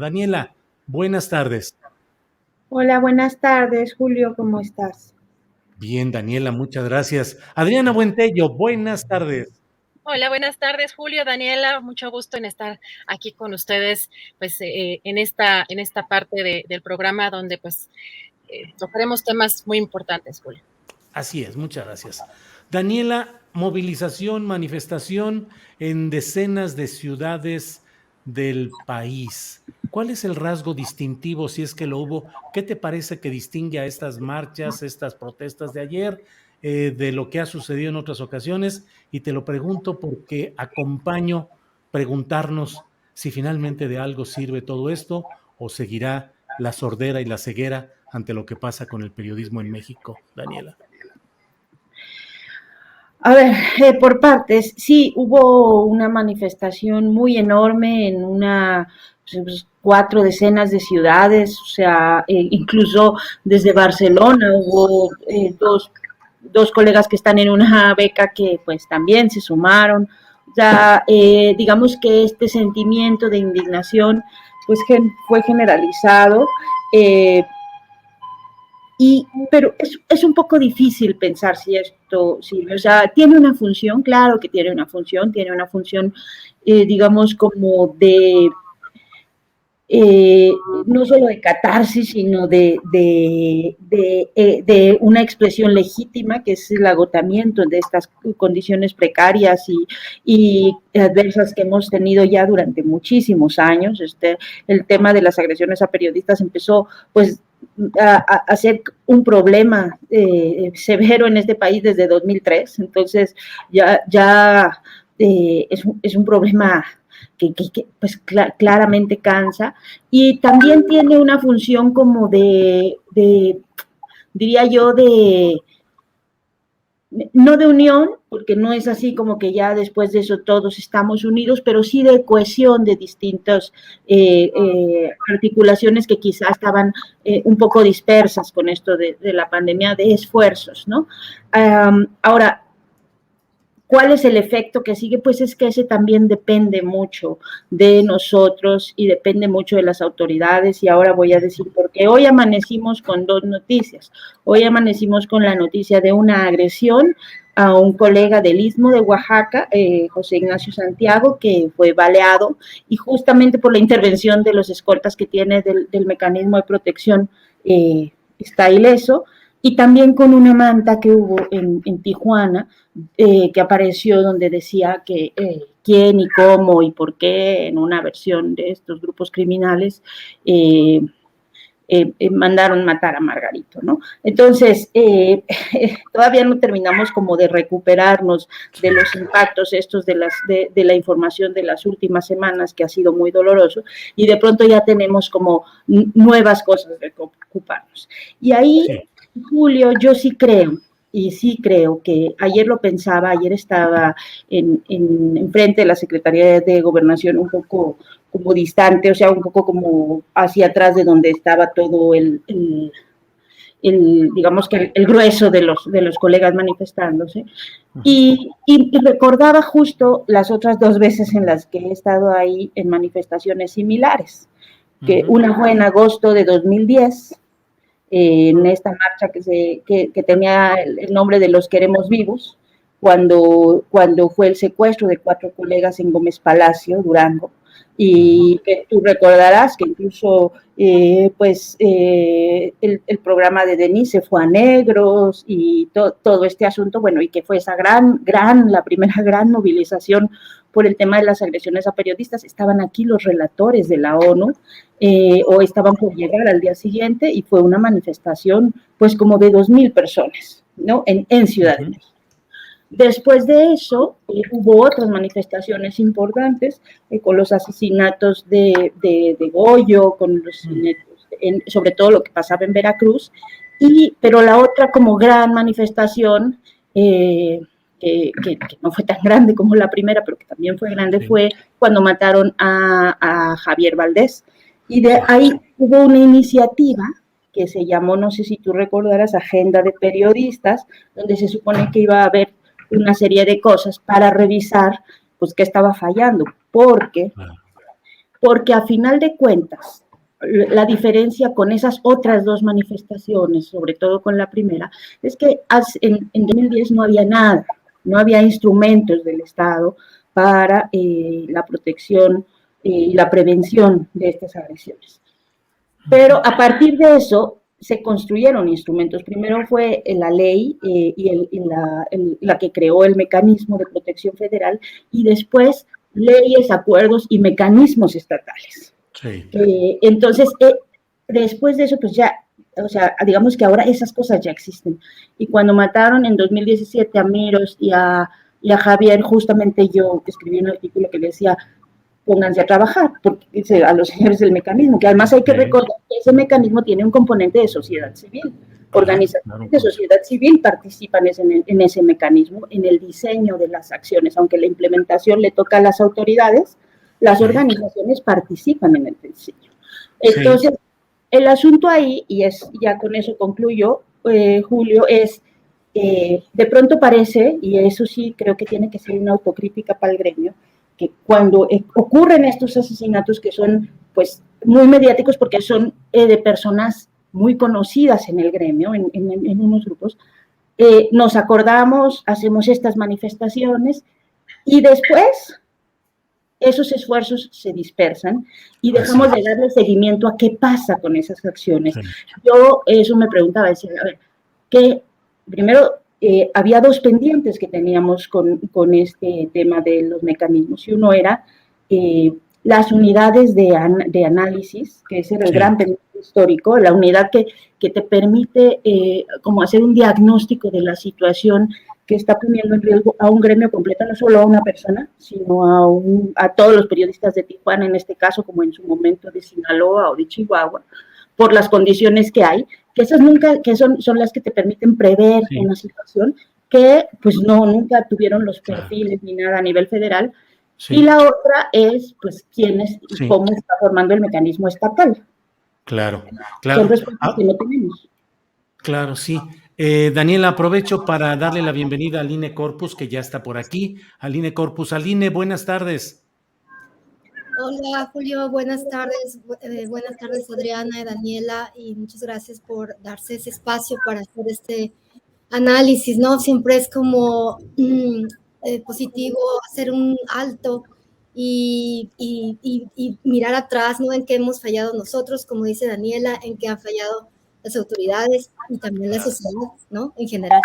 Daniela, buenas tardes. Hola, buenas tardes, Julio, ¿cómo estás? Bien, Daniela, muchas gracias. Adriana Buentello, buenas tardes. Hola, buenas tardes, Julio, Daniela, mucho gusto en estar aquí con ustedes, pues en esta parte del programa donde pues tocaremos temas muy importantes, Julio. Así es, muchas gracias. Daniela, movilización, manifestación en decenas de ciudades del país. ¿Cuál es el rasgo distintivo, si es que lo hubo? ¿Qué te parece que distingue a estas marchas, estas protestas de ayer, de lo que ha sucedido en otras ocasiones? Y te lo pregunto porque acompaño preguntarnos si finalmente de algo sirve todo esto o seguirá la sordera y la ceguera ante lo que pasa con el periodismo en México, Daniela. A ver, por partes, sí, hubo una manifestación muy enorme en pues, 4 decenas de ciudades, o sea, incluso desde Barcelona hubo dos colegas que están en una beca que pues también se sumaron. O sea, digamos que este sentimiento de indignación pues fue generalizado. Eh, pero es un poco difícil pensar si esto sirve. O sea, tiene una función, claro que tiene una función, digamos, como de no solo de catarsis, sino de una expresión legítima, que es el agotamiento de estas condiciones precarias y adversas que hemos tenido ya durante muchísimos años. El tema de las agresiones a periodistas empezó, pues, a ser un problema severo en este país desde 2003, entonces es un problema que pues claramente cansa y también tiene una función como diría yo, no de unión, porque no es así como que ya después de eso todos estamos unidos, pero sí de cohesión de distintas articulaciones que quizás estaban un poco dispersas con esto de la pandemia, de esfuerzos, ¿no? Ahora, ¿cuál es el efecto que sigue? Pues es que ese también depende mucho de nosotros y depende mucho de las autoridades. Y ahora voy a decir, porque hoy amanecimos con 2 noticias. Hoy amanecimos con la noticia de una agresión a un colega del Istmo de Oaxaca, José Ignacio Santiago, que fue baleado y justamente por la intervención de los escoltas que tiene del mecanismo de protección está ileso. Y también con una manta que hubo en Tijuana, que apareció donde decía que quién y cómo y por qué en una versión de estos grupos criminales mandaron matar a Margarito, ¿no? Entonces, todavía no terminamos como de recuperarnos de los impactos estos de la información de las últimas semanas, que ha sido muy doloroso, y de pronto ya tenemos como nuevas cosas de ocuparnos. Y ahí, sí. Julio, yo sí creo, y sí creo que ayer lo pensaba, ayer estaba en frente de la Secretaría de Gobernación un poco como distante, o sea, un poco como hacia atrás de donde estaba todo digamos que el grueso de los colegas manifestándose. Y recordaba justo las otras 2 veces en las que he estado ahí en manifestaciones similares, que una fue en agosto de 2010, en esta marcha que tenía el nombre de Los Queremos Vivos, cuando fue el secuestro de 4 colegas en Gómez Palacio, Durango, y que tú recordarás que incluso el programa de Denise fue a negros y todo este asunto, bueno, y que fue esa la primera gran movilización por el tema de las agresiones a periodistas. Estaban aquí los relatores de la ONU, o estaban por llegar al día siguiente, y fue una manifestación pues como de 2,000 personas, ¿no? En Ciudad de México. Después de eso, hubo otras manifestaciones importantes con los asesinatos de Goyo, con los sobre todo lo que pasaba en Veracruz, pero la otra como gran manifestación, que no fue tan grande como la primera, pero que también fue grande, fue cuando mataron a Javier Valdés. Y de ahí hubo una iniciativa que se llamó, no sé si tú recordarás, Agenda de Periodistas, donde se supone que iba a haber una serie de cosas para revisar pues qué estaba fallando, porque porque a final de cuentas, la diferencia con esas otras dos manifestaciones, sobre todo con la primera, es que en 2010 no había nada, no había instrumentos del Estado para la protección y la prevención de estas agresiones. Pero a partir de eso se construyeron instrumentos. Primero fue la ley la que creó el mecanismo de protección federal, y después leyes, acuerdos y mecanismos estatales. Sí. Entonces, después de eso, pues ya, o sea, digamos que ahora esas cosas ya existen. Y cuando mataron en 2017 a Miros y a Javier, justamente yo escribí un artículo que decía, pónganse a trabajar, porque a los señores del mecanismo, que además hay que recordar que ese mecanismo tiene un componente de sociedad civil. Organizaciones de sociedad civil participan en ese mecanismo, en el diseño de las acciones, aunque la implementación le toca a las autoridades, las organizaciones participan en el diseño. Entonces, el asunto ahí, y ya con eso concluyo, Julio, es, de pronto parece, y eso sí creo que tiene que ser una autocrítica para el gremio, que cuando ocurren estos asesinatos que son pues muy mediáticos porque son de personas muy conocidas en el gremio, en unos grupos, nos acordamos, hacemos estas manifestaciones y después esos esfuerzos se dispersan y dejamos de darle seguimiento a qué pasa con esas acciones. Sí. Yo eso me preguntaba, decía, a ver, ¿qué? Primero, había dos pendientes que teníamos con este tema de los mecanismos, y uno era las unidades de análisis, que ese era el gran pendiente histórico, la unidad que te permite como hacer un diagnóstico de la situación que está poniendo en riesgo a un gremio completo, no solo a una persona, sino a todos los periodistas de Tijuana, en este caso, como en su momento de Sinaloa o de Chihuahua, por las condiciones que hay, que esas son las que te permiten prever una situación que pues nunca tuvieron los perfiles ni nada a nivel federal. Y la otra es pues quiénes y cómo está formando el mecanismo estatal. Claro, claro. Son respuestas que no tenemos. Claro, sí. Daniela, aprovecho para darle la bienvenida a Aline Corpus, que ya está por aquí. Aline Corpus. Aline, buenas tardes. Hola, Julio, buenas tardes. Buenas tardes, Adriana y Daniela, y muchas gracias por darse ese espacio para hacer este análisis, ¿no? Siempre es como positivo hacer un alto y mirar atrás, ¿no? En qué hemos fallado nosotros, como dice Daniela, en qué han fallado las autoridades y también la sociedad, ¿no? En general.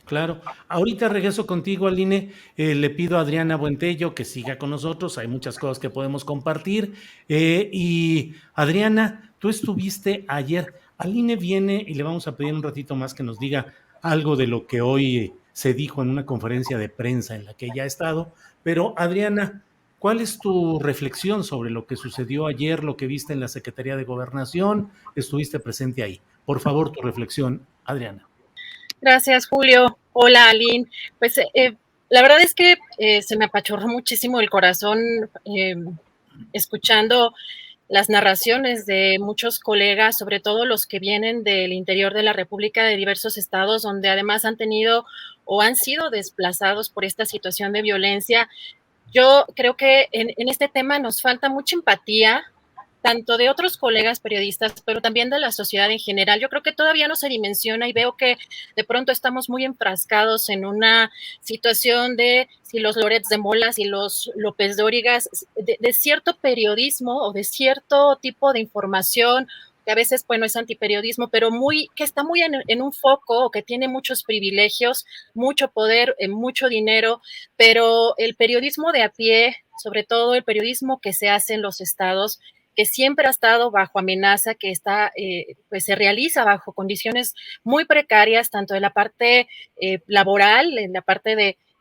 Claro. Ahorita regreso contigo, Aline. Le pido a Adriana Buentello que siga con nosotros. Hay muchas cosas que podemos compartir. Y Adriana, tú estuviste ayer. Aline viene y le vamos a pedir un ratito más que nos diga algo de lo que hoy se dijo en una conferencia de prensa en la que ella ha estado. Pero Adriana, ¿cuál es tu reflexión sobre lo que sucedió ayer, lo que viste en la Secretaría de Gobernación? Estuviste presente ahí. Por favor, tu reflexión, Adriana. Gracias, Julio. Hola, Aline. Pues la verdad es que se me apachurró muchísimo el corazón escuchando las narraciones de muchos colegas, sobre todo los que vienen del interior de la República, de diversos estados, donde además han tenido o han sido desplazados por esta situación de violencia. Yo creo que en este tema nos falta mucha empatía, tanto de otros colegas periodistas, pero también de la sociedad en general. Yo creo que todavía no se dimensiona y veo que de pronto estamos muy enfrascados en una situación de si los Lorets de Mola, si los López Dórigas, de cierto periodismo o de cierto tipo de información que a veces, bueno, es antiperiodismo, pero que está muy en un foco, o que tiene muchos privilegios, mucho poder, mucho dinero, pero el periodismo de a pie, sobre todo el periodismo que se hace en los estados, que siempre ha estado bajo amenaza, que está, pues se realiza bajo condiciones muy precarias, tanto en la parte laboral, en la parte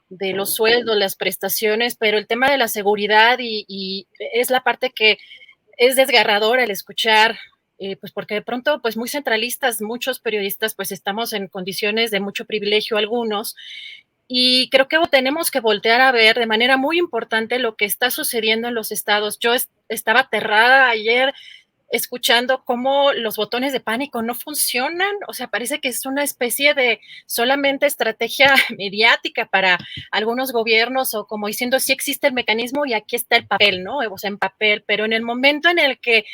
de los sueldos, las prestaciones, pero el tema de la seguridad y es la parte que es desgarradora el escuchar, pues porque de pronto, pues muy centralistas, muchos periodistas, pues estamos en condiciones de mucho privilegio algunos, y creo que tenemos que voltear a ver de manera muy importante lo que está sucediendo en los estados. Yo estaba aterrada ayer escuchando cómo los botones de pánico no funcionan. O sea, parece que es una especie de solamente estrategia mediática para algunos gobiernos, o como diciendo, sí existe el mecanismo y aquí está el papel, ¿no? O sea, en papel, pero en el momento en el que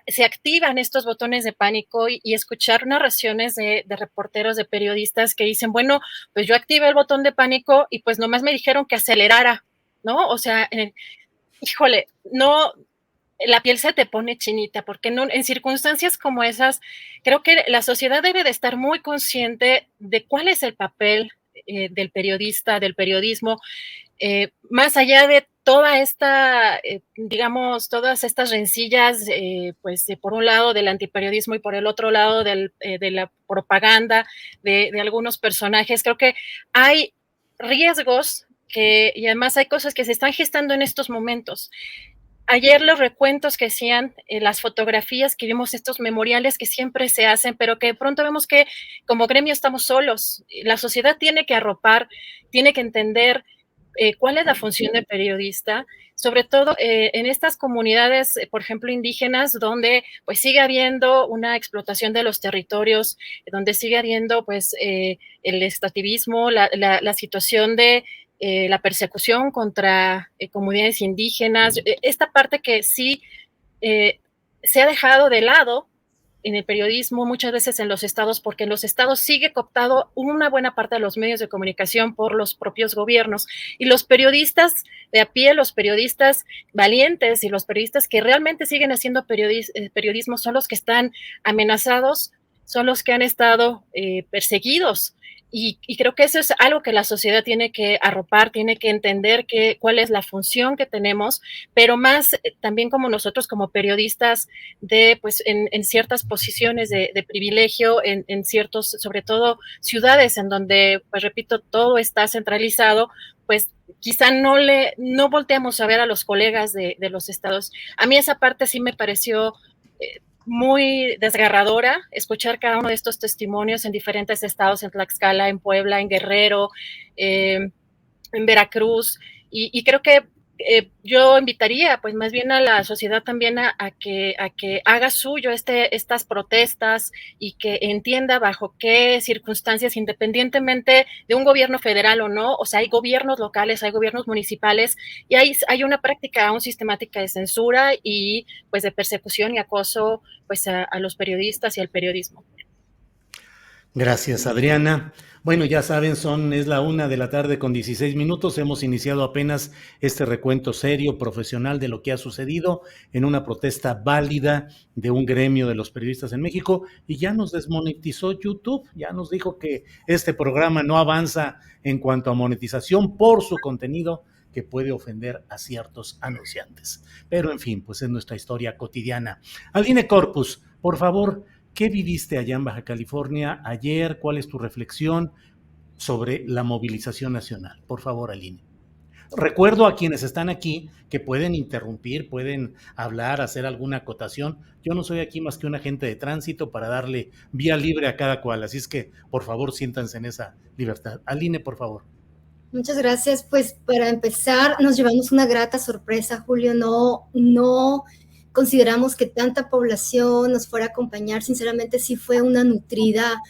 se activan estos botones de pánico y escuchar narraciones de reporteros, de periodistas que dicen, bueno, pues yo activé el botón de pánico y pues nomás me dijeron que acelerara, ¿no? O sea, híjole, no, la piel se te pone chinita, porque no, en circunstancias como esas, creo que la sociedad debe de estar muy consciente de cuál es el papel del periodista, del periodismo, más allá de toda esta, digamos, todas estas rencillas, pues por un lado del antiperiodismo y por el otro lado de la propaganda de algunos personajes. Creo que hay riesgos y además hay cosas que se están gestando en estos momentos. Ayer los recuentos que hacían, las fotografías que vimos, estos memoriales que siempre se hacen, pero que de pronto vemos que como gremio estamos solos. La sociedad tiene que arropar, tiene que entender cuál es la función del periodista, sobre todo en estas comunidades, por ejemplo, indígenas, donde pues sigue habiendo una explotación de los territorios, donde sigue habiendo pues el extractivismo, la situación de la persecución contra comunidades indígenas, esta parte que sí se ha dejado de lado en el periodismo, muchas veces en los estados, porque en los estados sigue cooptado una buena parte de los medios de comunicación por los propios gobiernos, y los periodistas de a pie, los periodistas valientes y los periodistas que realmente siguen haciendo periodismo son los que están amenazados, son los que han estado perseguidos. Y creo que eso es algo que la sociedad tiene que arropar, tiene que entender cuál es la función que tenemos, pero más también como nosotros como periodistas pues en ciertas posiciones de privilegio, en ciertos, sobre todo ciudades en donde, pues repito, todo está centralizado, pues quizá no volteamos a ver a los colegas de los estados. A mí esa parte sí me pareció muy desgarradora, escuchar cada uno de estos testimonios en diferentes estados, en Tlaxcala, en Puebla, en Guerrero, en Veracruz, y creo que yo invitaría pues más bien a la sociedad también a que haga suyo estas protestas y que entienda bajo qué circunstancias, independientemente de un gobierno federal o no, o sea, hay gobiernos locales, hay gobiernos municipales, y hay una práctica aún sistemática de censura y pues de persecución y acoso pues a los periodistas y al periodismo. Gracias, Adriana. Bueno, ya saben, es la 1:16 p.m. Hemos iniciado apenas este recuento serio, profesional de lo que ha sucedido en una protesta válida de un gremio de los periodistas en México, y ya nos desmonetizó YouTube, ya nos dijo que este programa no avanza en cuanto a monetización por su contenido que puede ofender a ciertos anunciantes. Pero en fin, pues es nuestra historia cotidiana. Aline Corpus, por favor, ¿qué viviste allá en Baja California ayer? ¿Cuál es tu reflexión sobre la movilización nacional? Por favor, Aline. Recuerdo a quienes están aquí que pueden interrumpir, pueden hablar, hacer alguna acotación. Yo no soy aquí más que un agente de tránsito para darle vía libre a cada cual, así es que por favor siéntanse en esa libertad. Aline, por favor. Muchas gracias. Pues para empezar, nos llevamos una grata sorpresa, Julio. No consideramos que tanta población nos fuera a acompañar. Sinceramente, sí fue una nutrida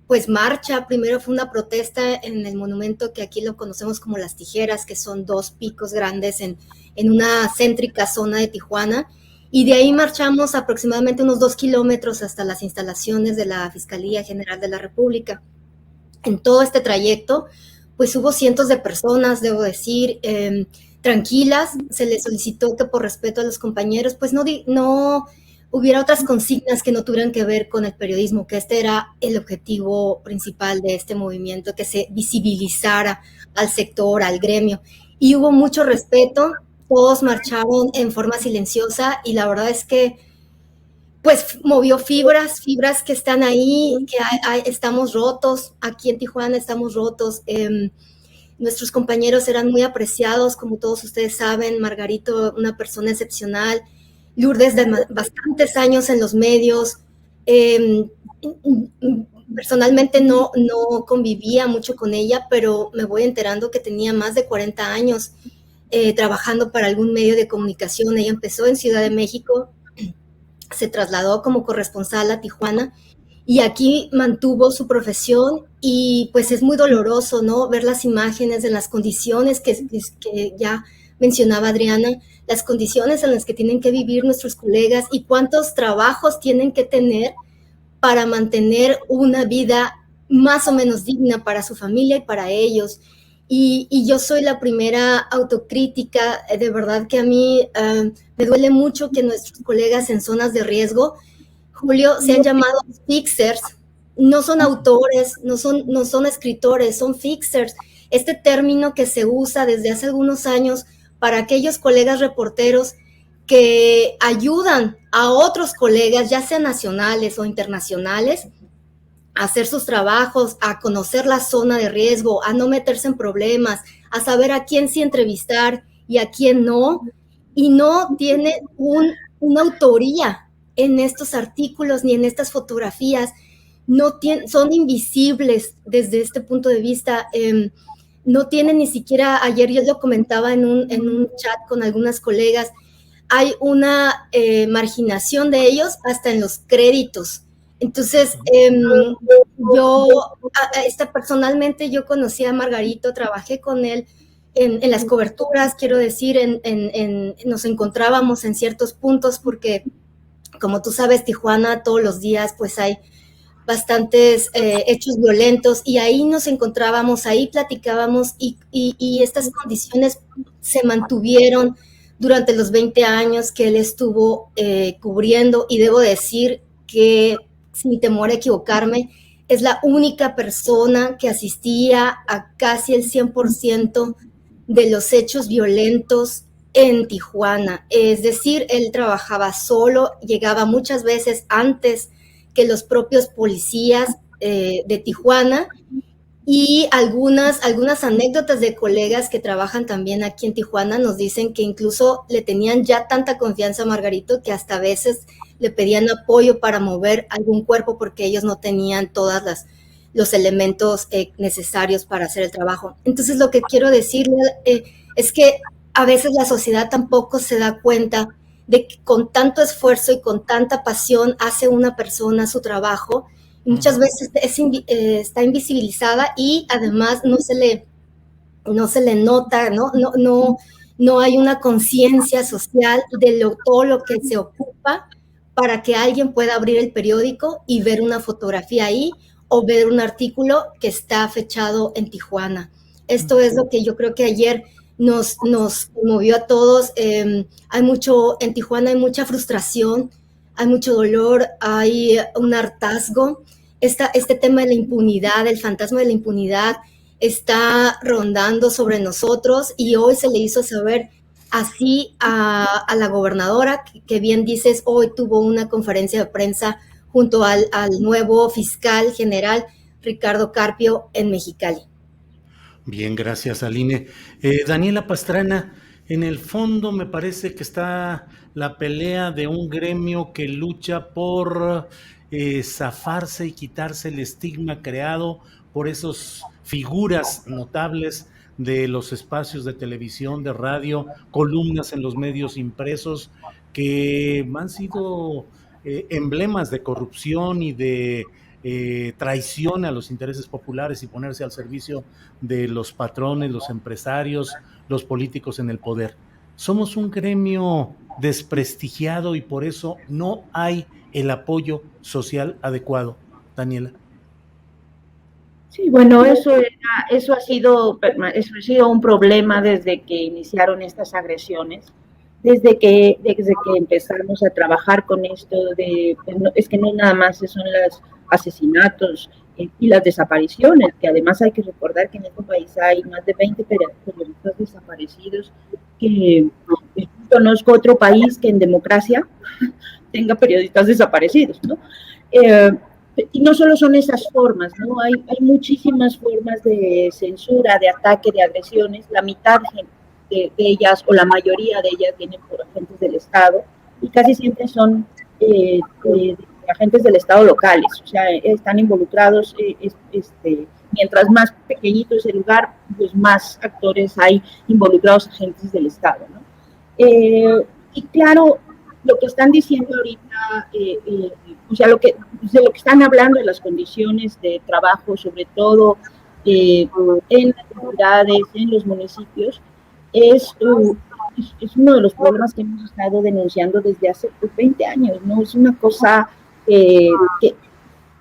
pues marcha. Primero fue una protesta en el monumento que aquí lo conocemos como Las Tijeras, que son 2 picos grandes en una céntrica zona de Tijuana, y de ahí marchamos aproximadamente unos 2 kilómetros hasta las instalaciones de la Fiscalía General de la República. En todo este trayecto pues hubo cientos de personas, debo decir, tranquilas. Se les solicitó que por respeto a los compañeros pues no hubiera otras consignas que no tuvieran que ver con el periodismo, que este era el objetivo principal de este movimiento, que se visibilizara al sector, al gremio. Y hubo mucho respeto, todos marcharon en forma silenciosa, y la verdad es que pues movió fibras que están ahí, que estamos rotos, aquí en Tijuana estamos rotos. Nuestros compañeros eran muy apreciados, como todos ustedes saben. Margarito, una persona excepcional. Lourdes, de bastantes años en los medios. Personalmente no convivía mucho con ella, pero me voy enterando que tenía más de 40 años trabajando para algún medio de comunicación. Ella empezó en Ciudad de México se trasladó como corresponsal a Tijuana y aquí mantuvo su profesión y pues es muy doloroso, ¿no? Ver las imágenes de las condiciones que ya mencionaba Adriana, las condiciones en las que tienen que vivir nuestros colegas y cuántos trabajos tienen que tener para mantener una vida más o menos digna para su familia y para ellos. Y yo soy la primera autocrítica, de verdad que a mí me duele mucho que nuestros colegas en zonas de riesgo, Julio, se han llamado fixers, no son autores, no son escritores, son fixers. Este término que se usa desde hace algunos años para aquellos colegas reporteros que ayudan a otros colegas, ya sean nacionales o internacionales, a hacer sus trabajos, a conocer la zona de riesgo, a no meterse en problemas, a saber a quién sí entrevistar y a quién no, y no tiene una autoría en estos artículos ni en estas fotografías, son invisibles desde este punto de vista, no tienen ni siquiera, ayer yo lo comentaba en un chat con algunas colegas, hay una marginación de ellos hasta en los créditos. Entonces, personalmente yo conocí a Margarito, trabajé con él en las coberturas, quiero decir, nos encontrábamos en ciertos puntos porque, como tú sabes, Tijuana todos los días pues hay bastantes hechos violentos y ahí nos encontrábamos, ahí platicábamos y estas condiciones se mantuvieron durante los 20 años que él estuvo cubriendo y debo decir que, sin temor a equivocarme, es la única persona que asistía a casi el 100% de los hechos violentos en Tijuana. Es decir, él trabajaba solo, llegaba muchas veces antes que los propios policías de Tijuana y algunas anécdotas de colegas que trabajan también aquí en Tijuana nos dicen que incluso le tenían ya tanta confianza a Margarito que hasta a veces le pedían apoyo para mover algún cuerpo porque ellos no tenían todos los elementos necesarios para hacer el trabajo. Entonces lo que quiero decirle es que a veces la sociedad tampoco se da cuenta de que con tanto esfuerzo y con tanta pasión hace una persona su trabajo. Muchas veces está invisibilizada y además no se le nota, no hay una conciencia social de todo lo que se ocupa para que alguien pueda abrir el periódico y ver una fotografía ahí o ver un artículo que está fechado en Tijuana. Esto es lo que yo creo que ayer nos conmovió a todos. En Tijuana hay mucha frustración, hay mucho dolor, hay un hartazgo. Este tema de la impunidad, el fantasma de la impunidad está rondando sobre nosotros y hoy se le hizo saber así a la gobernadora, que bien dices, hoy tuvo una conferencia de prensa junto al nuevo fiscal general Ricardo Carpio en Mexicali. Bien, gracias, Aline. Daniela Pastrana, en el fondo me parece que está la pelea de un gremio que lucha por zafarse y quitarse el estigma creado por esas figuras notables de los espacios de televisión, de radio, columnas en los medios impresos, que han sido emblemas de corrupción y de traición a los intereses populares y ponerse al servicio de los patrones, los empresarios, los políticos en el poder. Somos un gremio desprestigiado y por eso no hay el apoyo social adecuado. Daniela. Sí, bueno, eso ha sido un problema desde que iniciaron estas agresiones, desde que empezamos a trabajar con esto es que no nada más son los asesinatos y las desapariciones, que además hay que recordar que en este país hay más de 20 periodistas desaparecidos, que conozco otro país que en democracia tenga periodistas desaparecidos, ¿no? Y no solo son esas formas, ¿no? Hay muchísimas formas de censura, de ataque, de agresiones. La mitad de ellas, o la mayoría de ellas, vienen por agentes del Estado, y casi siempre son agentes del Estado locales, o sea, están involucrados, mientras más pequeñito es el lugar, pues más actores hay involucrados, agentes del Estado, ¿no? Y claro, lo que están diciendo ahorita, o sea, de lo que están hablando de las condiciones de trabajo, sobre todo en las comunidades, en los municipios, es uno de los problemas que hemos estado denunciando desde hace 20 años, ¿no? Es una cosa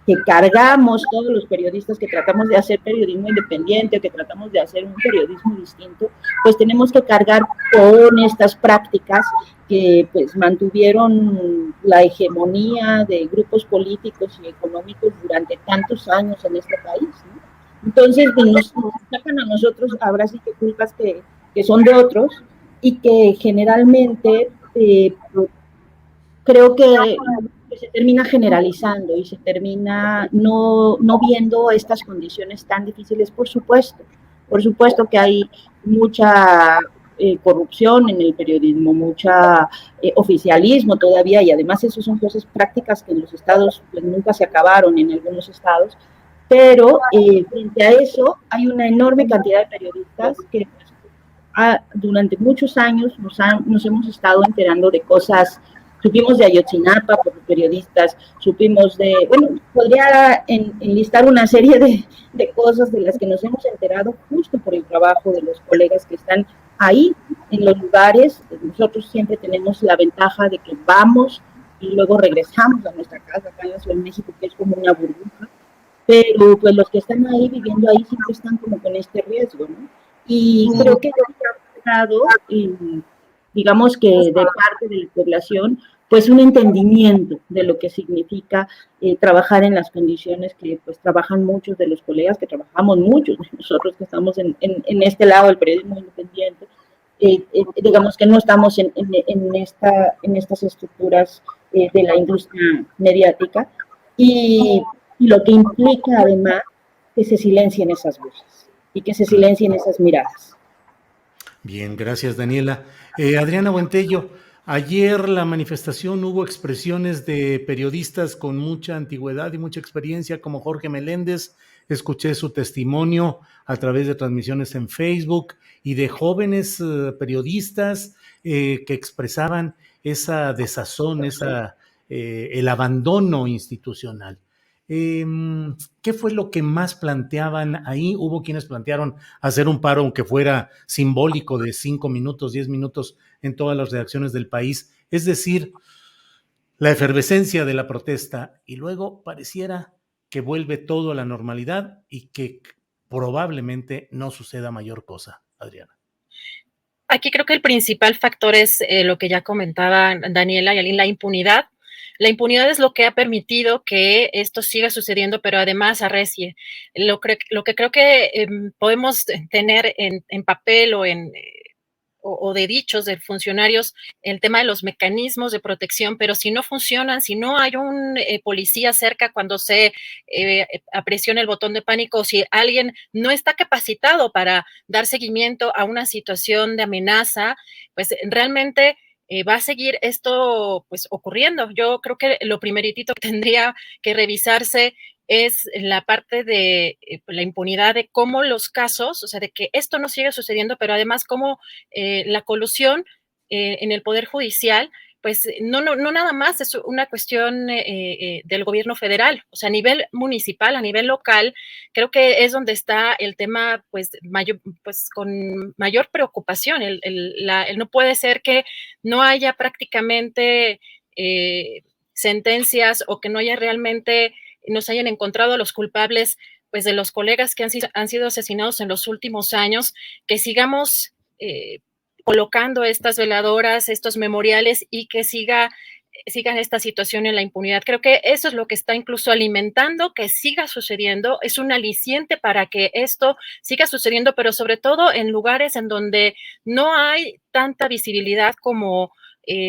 que cargamos todos los periodistas que tratamos de hacer periodismo independiente, que tratamos de hacer un periodismo distinto, pues tenemos que cargar con estas prácticas que pues mantuvieron la hegemonía de grupos políticos y económicos durante tantos años en este país, ¿no? Entonces nos sacan a nosotros ahora sí que culpas que son de otros y que generalmente creo que se termina generalizando y se termina no viendo estas condiciones tan difíciles, por supuesto que hay mucha corrupción en el periodismo, mucha oficialismo todavía, y además eso son cosas prácticas que en los estados pues, nunca se acabaron en algunos estados, pero frente a eso hay una enorme cantidad de periodistas que durante muchos años nos hemos estado enterando de cosas. Supimos de Ayotzinapa por los periodistas, supimos bueno, podría enlistar una serie de cosas de las que nos hemos enterado justo por el trabajo de los colegas que están ahí en los lugares. Nosotros siempre tenemos la ventaja de que vamos y luego regresamos a nuestra casa acá en la Ciudad de México, que es como una burbuja, pero pues los que están ahí viviendo ahí siempre están como con este riesgo, ¿no? Y creo que digamos que de parte de la población, pues un entendimiento de lo que significa trabajar en las condiciones que pues trabajan muchos de los colegas, que trabajamos muchos de nosotros que estamos en este lado del periodismo independiente, digamos que no estamos en estas estructuras de la industria mediática, y lo que implica además que se silencien esas voces y que se silencien esas miradas. Bien, gracias, Daniela. Adriana Buentello, ayer la manifestación hubo expresiones de periodistas con mucha antigüedad y mucha experiencia, como Jorge Meléndez. Escuché su testimonio a través de transmisiones en Facebook y de jóvenes periodistas que expresaban esa desazón, el abandono institucional. ¿Qué fue lo que más planteaban ahí? Hubo quienes plantearon hacer un paro, aunque fuera simbólico, de 5 minutos, 10 minutos en todas las redacciones del país. Es decir, la efervescencia de la protesta, y luego pareciera que vuelve todo a la normalidad y que probablemente no suceda mayor cosa, Adriana. Aquí creo que el principal factor es lo que ya comentaba Daniela y Aline, la impunidad. La impunidad es lo que ha permitido que esto siga sucediendo, pero además arrecie. Lo que creo que podemos tener en papel o de dichos de funcionarios, el tema de los mecanismos de protección, pero si no funcionan, si no hay un policía cerca cuando se apresiona el botón de pánico, o si alguien no está capacitado para dar seguimiento a una situación de amenaza, pues realmente va a seguir esto pues ocurriendo. Yo creo que lo primeritito que tendría que revisarse es la parte de la impunidad, de cómo los casos, o sea, de que esto no sigue sucediendo, pero además cómo la colusión en el Poder Judicial, pues no nada más es una cuestión del gobierno federal, o sea, a nivel municipal, a nivel local, creo que es donde está el tema, pues, con mayor preocupación. No puede ser que no haya prácticamente sentencias o que no haya realmente nos hayan encontrado a los culpables, pues de los colegas que han sido asesinados en los últimos años, que sigamos colocando estas veladoras, estos memoriales, y que sigan esta situación en la impunidad. Creo que eso es lo que está incluso alimentando que siga sucediendo, es un aliciente para que esto siga sucediendo, pero sobre todo en lugares en donde no hay tanta visibilidad como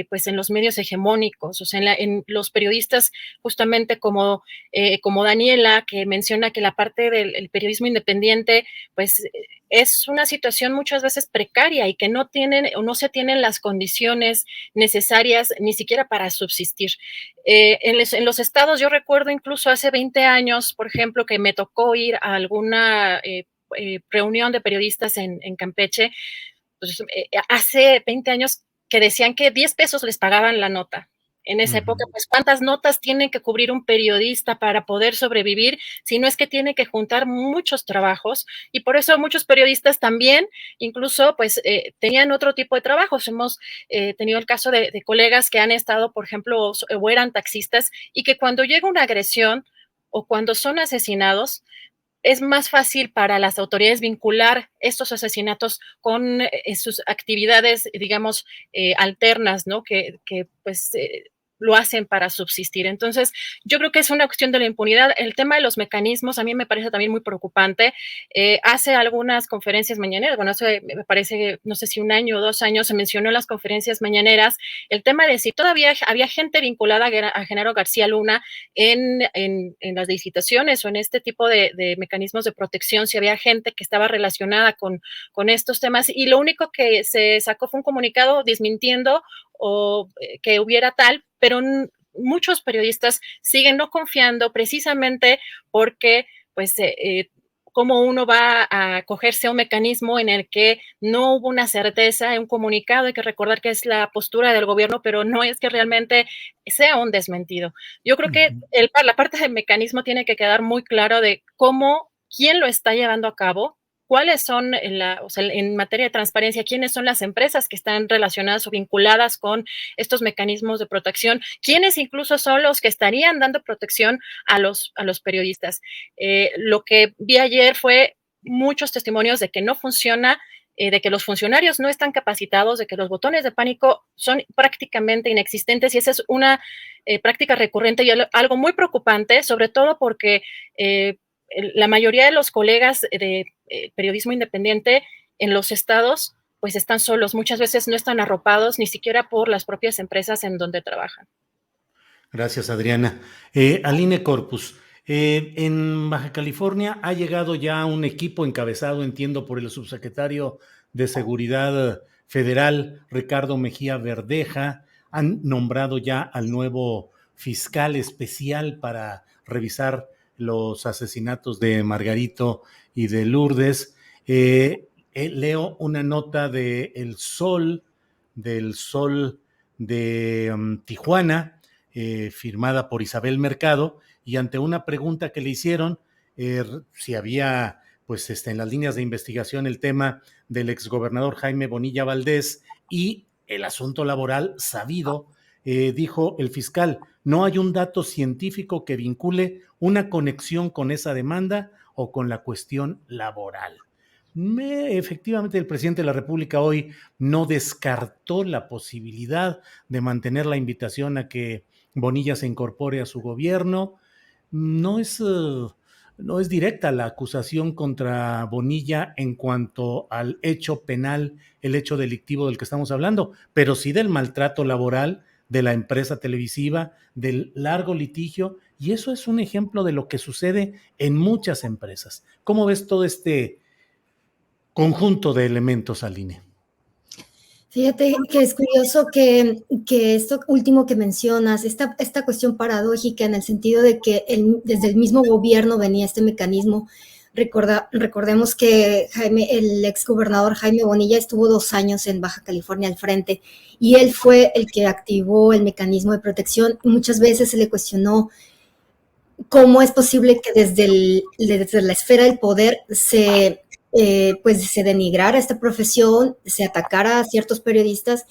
pues en los medios hegemónicos, o sea, en los periodistas justamente como Daniela, que menciona que la parte del periodismo independiente, pues es una situación muchas veces precaria y que no tienen o no se tienen las condiciones necesarias ni siquiera para subsistir. En los estados, yo recuerdo incluso hace 20 años, por ejemplo, que me tocó ir a alguna reunión de periodistas en Campeche. Pues, hace 20 años que decían que 10 pesos les pagaban la nota. En esa época, pues, ¿cuántas notas tiene que cubrir un periodista para poder sobrevivir? Si no es que tiene que juntar muchos trabajos, y por eso muchos periodistas también, incluso, pues, tenían otro tipo de trabajos. Hemos tenido el caso de colegas que han estado, por ejemplo, o eran taxistas, y que cuando llega una agresión o cuando son asesinados, es más fácil para las autoridades vincular estos asesinatos con sus actividades, digamos, alternas, ¿no? Que pues lo hacen para subsistir. Entonces, yo creo que es una cuestión de la impunidad. El tema de los mecanismos a mí me parece también muy preocupante. Hace algunas conferencias mañaneras, bueno, hace, me parece, no sé si 1 año o 2 años, se mencionó en las conferencias mañaneras el tema de si todavía había gente vinculada a Genaro García Luna en las licitaciones o en este tipo de mecanismos de protección, si había gente que estaba relacionada con estos temas, y lo único que se sacó fue un comunicado desmintiendo o que hubiera tal, pero muchos periodistas siguen no confiando precisamente porque, pues, cómo uno va a acogerse a un mecanismo en el que no hubo una certeza, un comunicado. Hay que recordar que es la postura del gobierno, pero no es que realmente sea un desmentido. Yo creo que la parte del mecanismo tiene que quedar muy claro de quién lo está llevando a cabo, cuáles son, o sea, en materia de transparencia, quiénes son las empresas que están relacionadas o vinculadas con estos mecanismos de protección, quiénes incluso son los que estarían dando protección a los periodistas. Lo que vi ayer fue muchos testimonios de que no funciona, de que los funcionarios no están capacitados, de que los botones de pánico son prácticamente inexistentes, y esa es una práctica recurrente y algo muy preocupante, sobre todo porque la mayoría de los colegas de periodismo independiente en los estados pues están solos, muchas veces no están arropados ni siquiera por las propias empresas en donde trabajan. Gracias, Adriana. Aline Corpus, en Baja California ha llegado ya un equipo encabezado, entiendo, por el subsecretario de Seguridad Federal, Ricardo Mejía Verdeja. Han nombrado ya al nuevo fiscal especial para revisar los asesinatos de Margarito y de Lourdes. Leo una nota de El Sol, del Sol de Tijuana, firmada por Isabel Mercado, y ante una pregunta que le hicieron, si había pues en las líneas de investigación el tema del exgobernador Jaime Bonilla Valdés y el asunto laboral sabido, dijo el fiscal: no hay un dato científico que vincule una conexión con esa demanda o con la cuestión laboral. Efectivamente, el presidente de la República hoy no descartó la posibilidad de mantener la invitación a que Bonilla se incorpore a su gobierno. No es directa la acusación contra Bonilla en cuanto al hecho penal, el hecho delictivo del que estamos hablando, pero sí del maltrato laboral de la empresa televisiva, del largo litigio, y eso es un ejemplo de lo que sucede en muchas empresas. ¿Cómo ves todo este conjunto de elementos, Aline? Fíjate que es curioso que esto último que mencionas, esta cuestión paradójica en el sentido de que desde el mismo gobierno venía este mecanismo. Recordemos que el exgobernador Jaime Bonilla estuvo 2 años en Baja California al frente y él fue el que activó el mecanismo de protección. Muchas veces se le cuestionó cómo es posible que desde la esfera del poder pues se denigrara esta profesión, se atacara a ciertos periodistas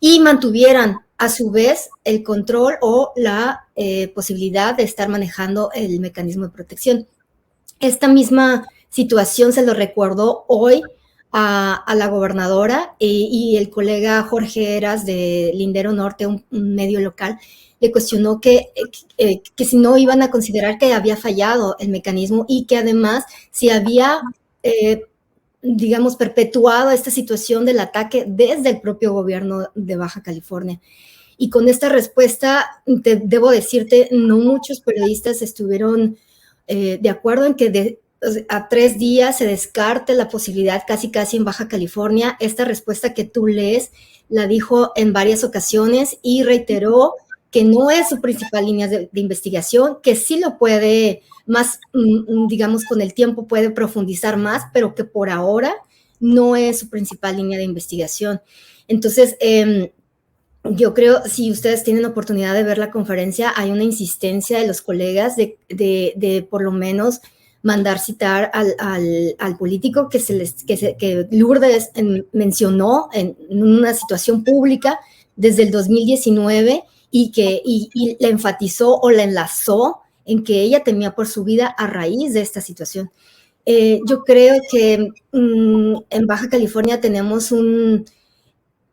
y mantuvieran a su vez el control o la posibilidad de estar manejando el mecanismo de protección. Esta misma situación se lo recordó hoy a la gobernadora y el colega Jorge Heras de Lindero Norte, un medio local, le cuestionó que si no iban a considerar que había fallado el mecanismo y que además si había digamos, perpetuado esta situación del ataque desde el propio gobierno de Baja California. Y con esta respuesta, debo decirte, no muchos periodistas estuvieron de acuerdo en que a 3 días se descarte la posibilidad casi en Baja California. Esta respuesta que tú lees la dijo en varias ocasiones y reiteró que no es su principal línea de investigación, que sí lo puede más, digamos, con el tiempo puede profundizar más, pero que por ahora no es su principal línea de investigación. Entonces, yo creo, si ustedes tienen oportunidad de ver la conferencia, hay una insistencia de los colegas de por lo menos mandar citar al político que Lourdes mencionó en una situación pública desde el 2019 y la enfatizó o la enlazó en que ella temía por su vida a raíz de esta situación. Yo creo que en Baja California tenemos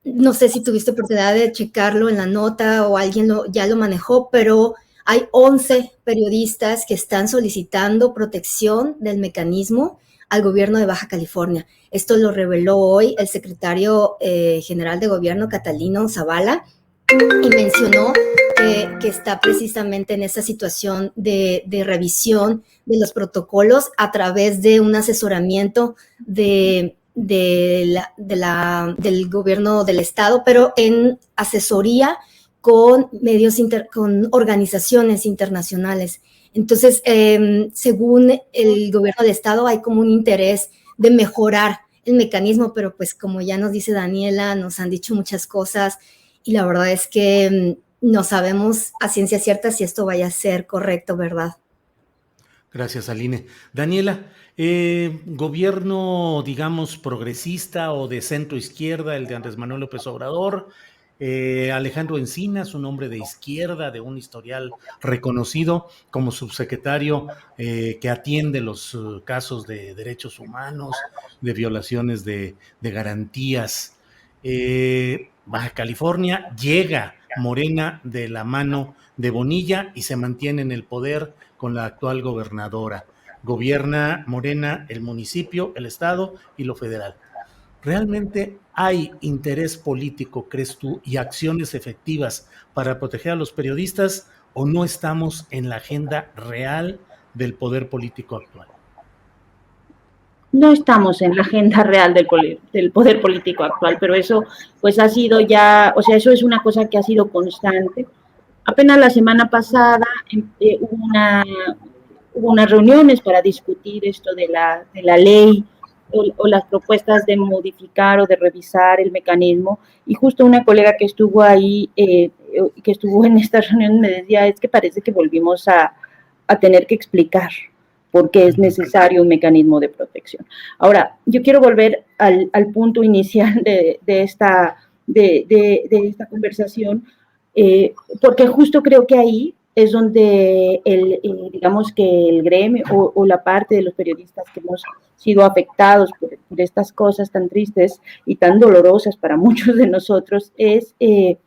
no sé si tuviste oportunidad de checarlo en la nota o alguien ya lo manejó, pero hay 11 periodistas que están solicitando protección del mecanismo al gobierno de Baja California. Esto lo reveló hoy el secretario general de gobierno, Catalino Zavala, y mencionó que está precisamente en esa situación de revisión de los protocolos a través de un asesoramiento del gobierno del estado, pero en asesoría con con organizaciones internacionales. Entonces, según el gobierno del estado, hay como un interés de mejorar el mecanismo, pero pues como ya nos dice Daniela, nos han dicho muchas cosas y la verdad es que no sabemos a ciencia cierta si esto vaya a ser correcto, ¿verdad? Gracias, Aline. Daniela, gobierno, digamos, progresista o de centro izquierda, el de Andrés Manuel López Obrador, Alejandro Encinas, un hombre de izquierda, de un historial reconocido como subsecretario que atiende los casos de derechos humanos, de violaciones de garantías. Baja California llega Morena de la mano de Bonilla y se mantiene en el poder con la actual gobernadora. Gobierna Morena el municipio, el estado y lo federal. ¿Realmente hay interés político, crees tú, y acciones efectivas para proteger a los periodistas o no estamos en la agenda real del poder político actual? No estamos en la agenda real del poder político actual, pero eso pues ha sido ya, o sea, eso es una cosa que ha sido constante. Apenas la semana pasada hubo unas reuniones para discutir esto de la ley o las propuestas de modificar o de revisar el mecanismo, y justo una colega que estuvo ahí, que estuvo en esta reunión, me decía, es que parece que volvimos a tener que explicar por qué es necesario un mecanismo de protección. Ahora, yo quiero volver al punto inicial de esta conversación, porque justo creo que ahí es donde digamos que el gremio o la parte de los periodistas que hemos sido afectados por estas cosas tan tristes y tan dolorosas para muchos de nosotros, es que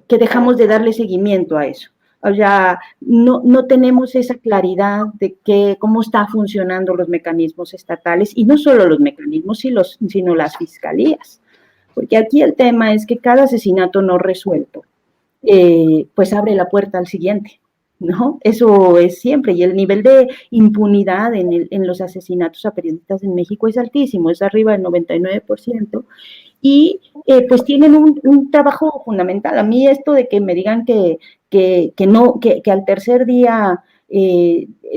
dejamos de darle seguimiento a eso. O sea, no tenemos esa claridad de cómo están funcionando los mecanismos estatales, y no solo los mecanismos, sino las fiscalías. Porque aquí el tema es que cada asesinato no resuelto, pues abre la puerta al siguiente, ¿no? Eso es siempre, y el nivel de impunidad en los asesinatos a periodistas en México es altísimo, es arriba del 99%, y pues tienen un trabajo fundamental. A mí esto de que me digan que al tercer día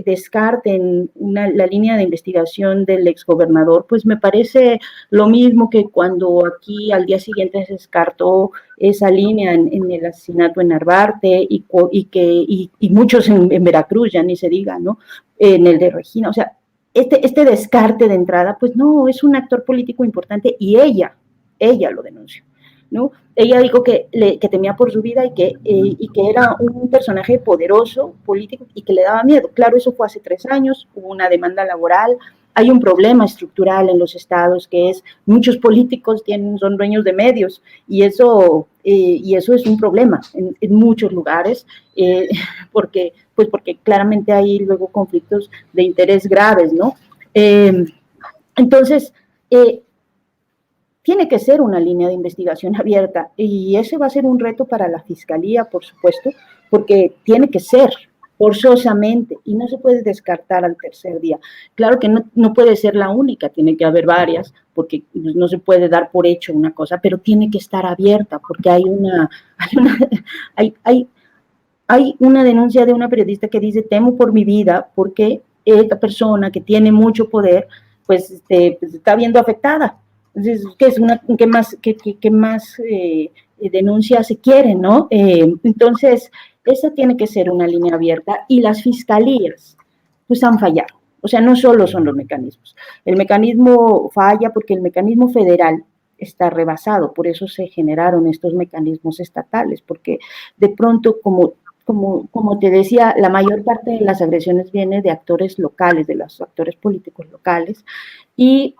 descarten la línea de investigación del exgobernador, pues me parece lo mismo que cuando aquí al día siguiente se descartó esa línea en el asesinato en Narvarte y muchos en Veracruz, ya ni se diga, ¿no? En el de Regina. O sea, este descarte de entrada, pues no, es un actor político importante, y ella lo denunció, ¿no? Ella dijo que temía por su vida y que era un personaje poderoso, político, y que le daba miedo. Claro, eso fue hace 3 años, hubo una demanda laboral, hay un problema estructural en los estados, que es muchos políticos son dueños de medios, y eso es un problema en muchos lugares, porque claramente hay luego conflictos de interés graves, ¿no? Entonces, tiene que ser una línea de investigación abierta, y ese va a ser un reto para la Fiscalía, por supuesto, porque tiene que ser forzosamente y no se puede descartar al tercer día. Claro que no puede ser la única, tiene que haber varias, porque no se puede dar por hecho una cosa, pero tiene que estar abierta, porque hay una denuncia de una periodista que dice: temo por mi vida porque esta persona que tiene mucho poder pues está viendo afectada. Entonces, ¿qué más denuncia se quiere, ¿no? Entonces, esa tiene que ser una línea abierta y las fiscalías, pues han fallado. O sea, no solo son los mecanismos. El mecanismo falla porque el mecanismo federal está rebasado, por eso se generaron estos mecanismos estatales, porque de pronto, como te decía, la mayor parte de las agresiones viene de actores locales, de los actores políticos locales, y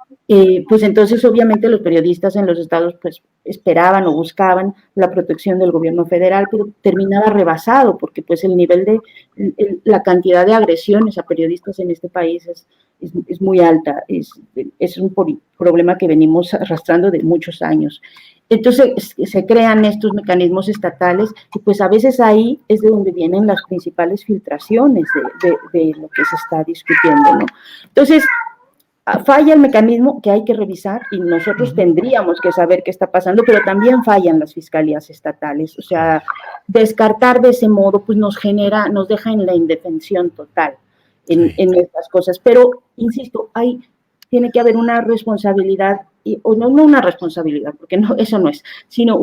pues entonces obviamente los periodistas en los estados pues esperaban o buscaban la protección del gobierno federal, pero terminaba rebasado porque pues el nivel de, la cantidad de agresiones a periodistas en este país es muy alta, es un problema que venimos arrastrando de muchos años. Entonces se crean estos mecanismos estatales y pues a veces ahí es de donde vienen las principales filtraciones de lo que se está discutiendo, ¿no? Entonces, falla el mecanismo que hay que revisar y nosotros tendríamos que saber qué está pasando, pero también fallan las fiscalías estatales. O sea, descartar de ese modo pues nos deja en la indefensión total en estas cosas. Pero, insisto, tiene que haber una responsabilidad, o no una responsabilidad, porque no, eso no es, sino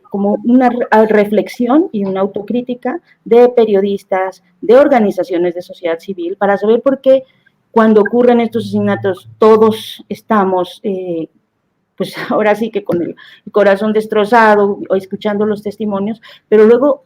como una reflexión y una autocrítica de periodistas, de organizaciones de sociedad civil, para saber por qué cuando ocurren estos asesinatos todos estamos, pues ahora sí que con el corazón destrozado o escuchando los testimonios, pero luego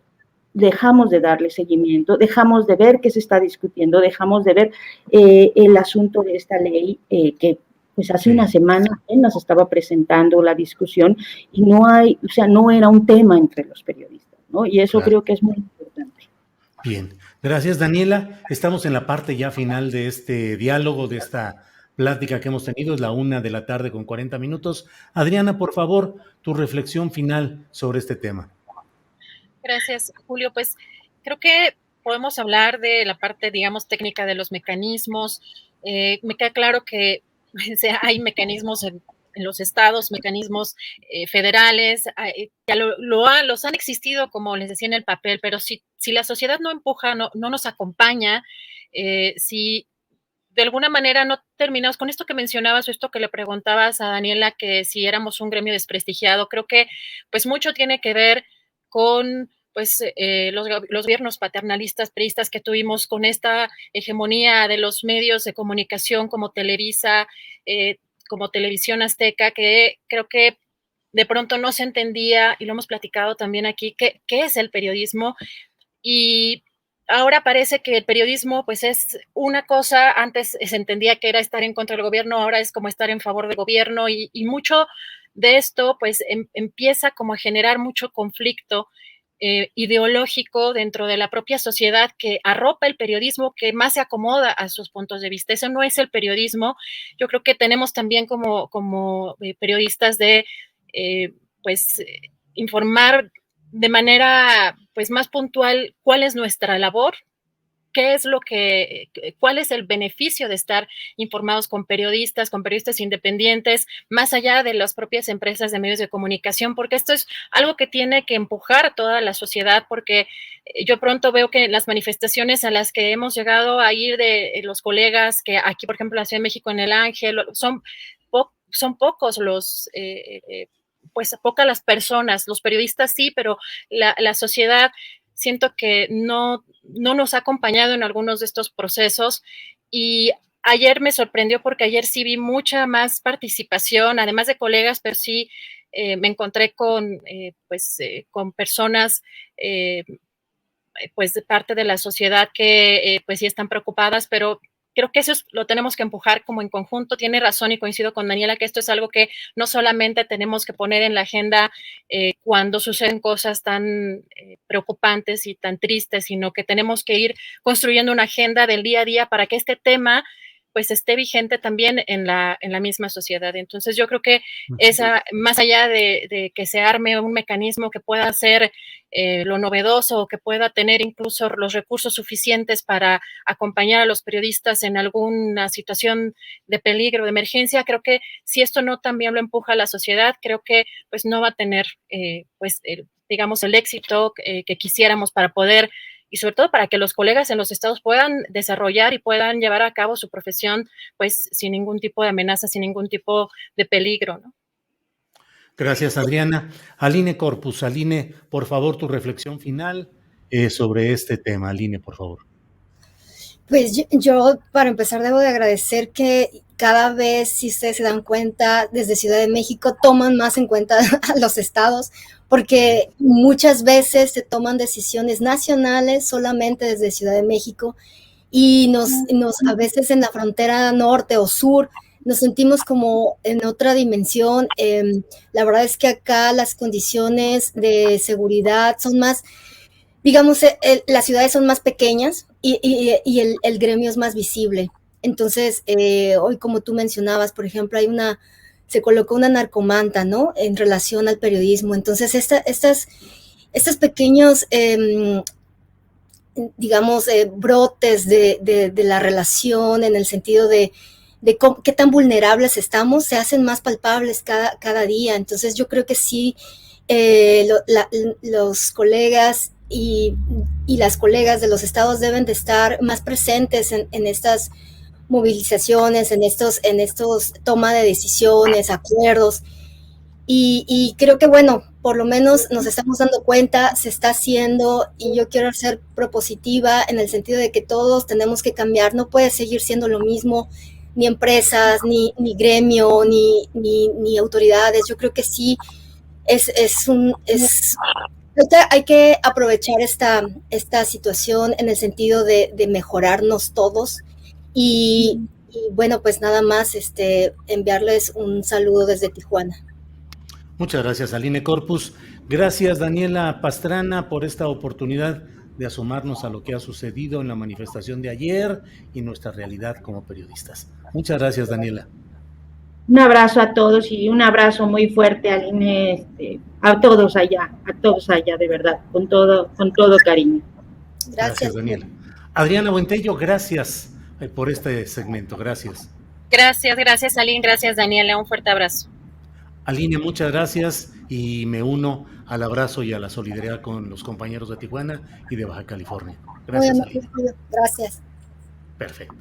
dejamos de darle seguimiento, dejamos de ver qué se está discutiendo, dejamos de ver el asunto de esta ley que pues hace una semana apenas estaba presentando la discusión y no era un tema entre los periodistas, ¿no? Y eso creo que es muy importante. Bien, gracias Daniela. Estamos en la parte ya final de este diálogo, de esta plática que hemos tenido. Es la 1:00 con 40 minutos. Adriana, por favor, tu reflexión final sobre este tema. Gracias, Julio. Pues creo que podemos hablar de la parte, digamos, técnica de los mecanismos. Me queda claro que hay mecanismos en los estados, mecanismos federales, ya los han existido, como les decía, en el papel, pero si la sociedad no empuja, no nos acompaña, si de alguna manera no terminamos con esto que mencionabas o esto que le preguntabas a Daniela, que si éramos un gremio desprestigiado, creo que pues mucho tiene que ver con pues los gobiernos paternalistas, priistas que tuvimos, con esta hegemonía de los medios de comunicación como Televisa, como Televisión Azteca, que creo que de pronto no se entendía, y lo hemos platicado también aquí, qué es el periodismo. Y ahora parece que el periodismo pues es una cosa, antes se entendía que era estar en contra del gobierno, ahora es como estar en favor del gobierno, y mucho de esto pues empieza como a generar mucho conflicto ideológico dentro de la propia sociedad, que arropa el periodismo que más se acomoda a sus puntos de vista. Eso no es el periodismo. Yo creo que tenemos también como periodistas de pues informar de manera pues más puntual cuál es nuestra labor, cuál es el beneficio de estar informados con periodistas independientes, más allá de las propias empresas de medios de comunicación, porque esto es algo que tiene que empujar a toda la sociedad, porque yo pronto veo que las manifestaciones a las que hemos llegado a ir de los colegas, que aquí, por ejemplo, en la Ciudad de México, en el Ángel, son pocos los pues pocas las personas, los periodistas sí, pero la sociedad siento que no nos ha acompañado en algunos de estos procesos, y ayer me sorprendió porque ayer sí vi mucha más participación, además de colegas, pero sí me encontré con personas pues de parte de la sociedad que pues sí están preocupadas, pero creo que lo tenemos que empujar como en conjunto. Tiene razón y coincido con Daniela que esto es algo que no solamente tenemos que poner en la agenda cuando suceden cosas tan preocupantes y tan tristes, sino que tenemos que ir construyendo una agenda del día a día para que este tema pues esté vigente también en la misma sociedad. Entonces yo creo que más allá de que se arme un mecanismo que pueda ser lo novedoso, que pueda tener incluso los recursos suficientes para acompañar a los periodistas en alguna situación de peligro, de emergencia, creo que si esto no también lo empuja a la sociedad, creo que pues no va a tener digamos el éxito que quisiéramos para poder, y sobre todo para que los colegas en los estados puedan desarrollar y puedan llevar a cabo su profesión pues sin ningún tipo de amenaza, sin ningún tipo de peligro, ¿no? Gracias, Adriana. Aline Corpus, Aline, por favor, tu reflexión final sobre este tema. Aline, por favor. Pues yo, para empezar, debo de agradecer que cada vez, si ustedes se dan cuenta, desde Ciudad de México toman más en cuenta a los estados, porque muchas veces se toman decisiones nacionales solamente desde Ciudad de México y a veces en la frontera norte o sur nos sentimos como en otra dimensión. La verdad es que acá las condiciones de seguridad son más, digamos, las ciudades son más pequeñas y el gremio es más visible. Entonces, hoy, como tú mencionabas, por ejemplo, se colocó una narcomanta, ¿no? En relación al periodismo. Entonces, estos pequeños, digamos, brotes de la relación en el sentido de qué tan vulnerables estamos, se hacen más palpables cada día. Entonces, yo creo que sí, los colegas y las colegas de los estados deben de estar más presentes en estas movilizaciones, en estos toma de decisiones, acuerdos, y creo que, bueno, por lo menos nos estamos dando cuenta, se está haciendo, y yo quiero ser propositiva en el sentido de que todos tenemos que cambiar, no puede seguir siendo lo mismo, ni empresas, ni gremio, ni autoridades. Yo creo que sí hay que aprovechar esta situación en el sentido de mejorarnos todos y bueno, pues nada más enviarles un saludo desde Tijuana. Muchas gracias, Aline Corpus. Gracias, Daniela Pastrana, por esta oportunidad de asomarnos a lo que ha sucedido en la manifestación de ayer y nuestra realidad como periodistas. Muchas gracias, Daniela. Un abrazo a todos y un abrazo muy fuerte, Aline, a todos allá, de verdad, con todo cariño. Gracias, Daniela. Adriana Buentello, gracias por este segmento. Gracias. Gracias, Aline. Gracias, Daniela. Un fuerte abrazo. Aline, muchas gracias y me uno al abrazo y a la solidaridad con los compañeros de Tijuana y de Baja California. Gracias, Aline. Gracias. Perfecto.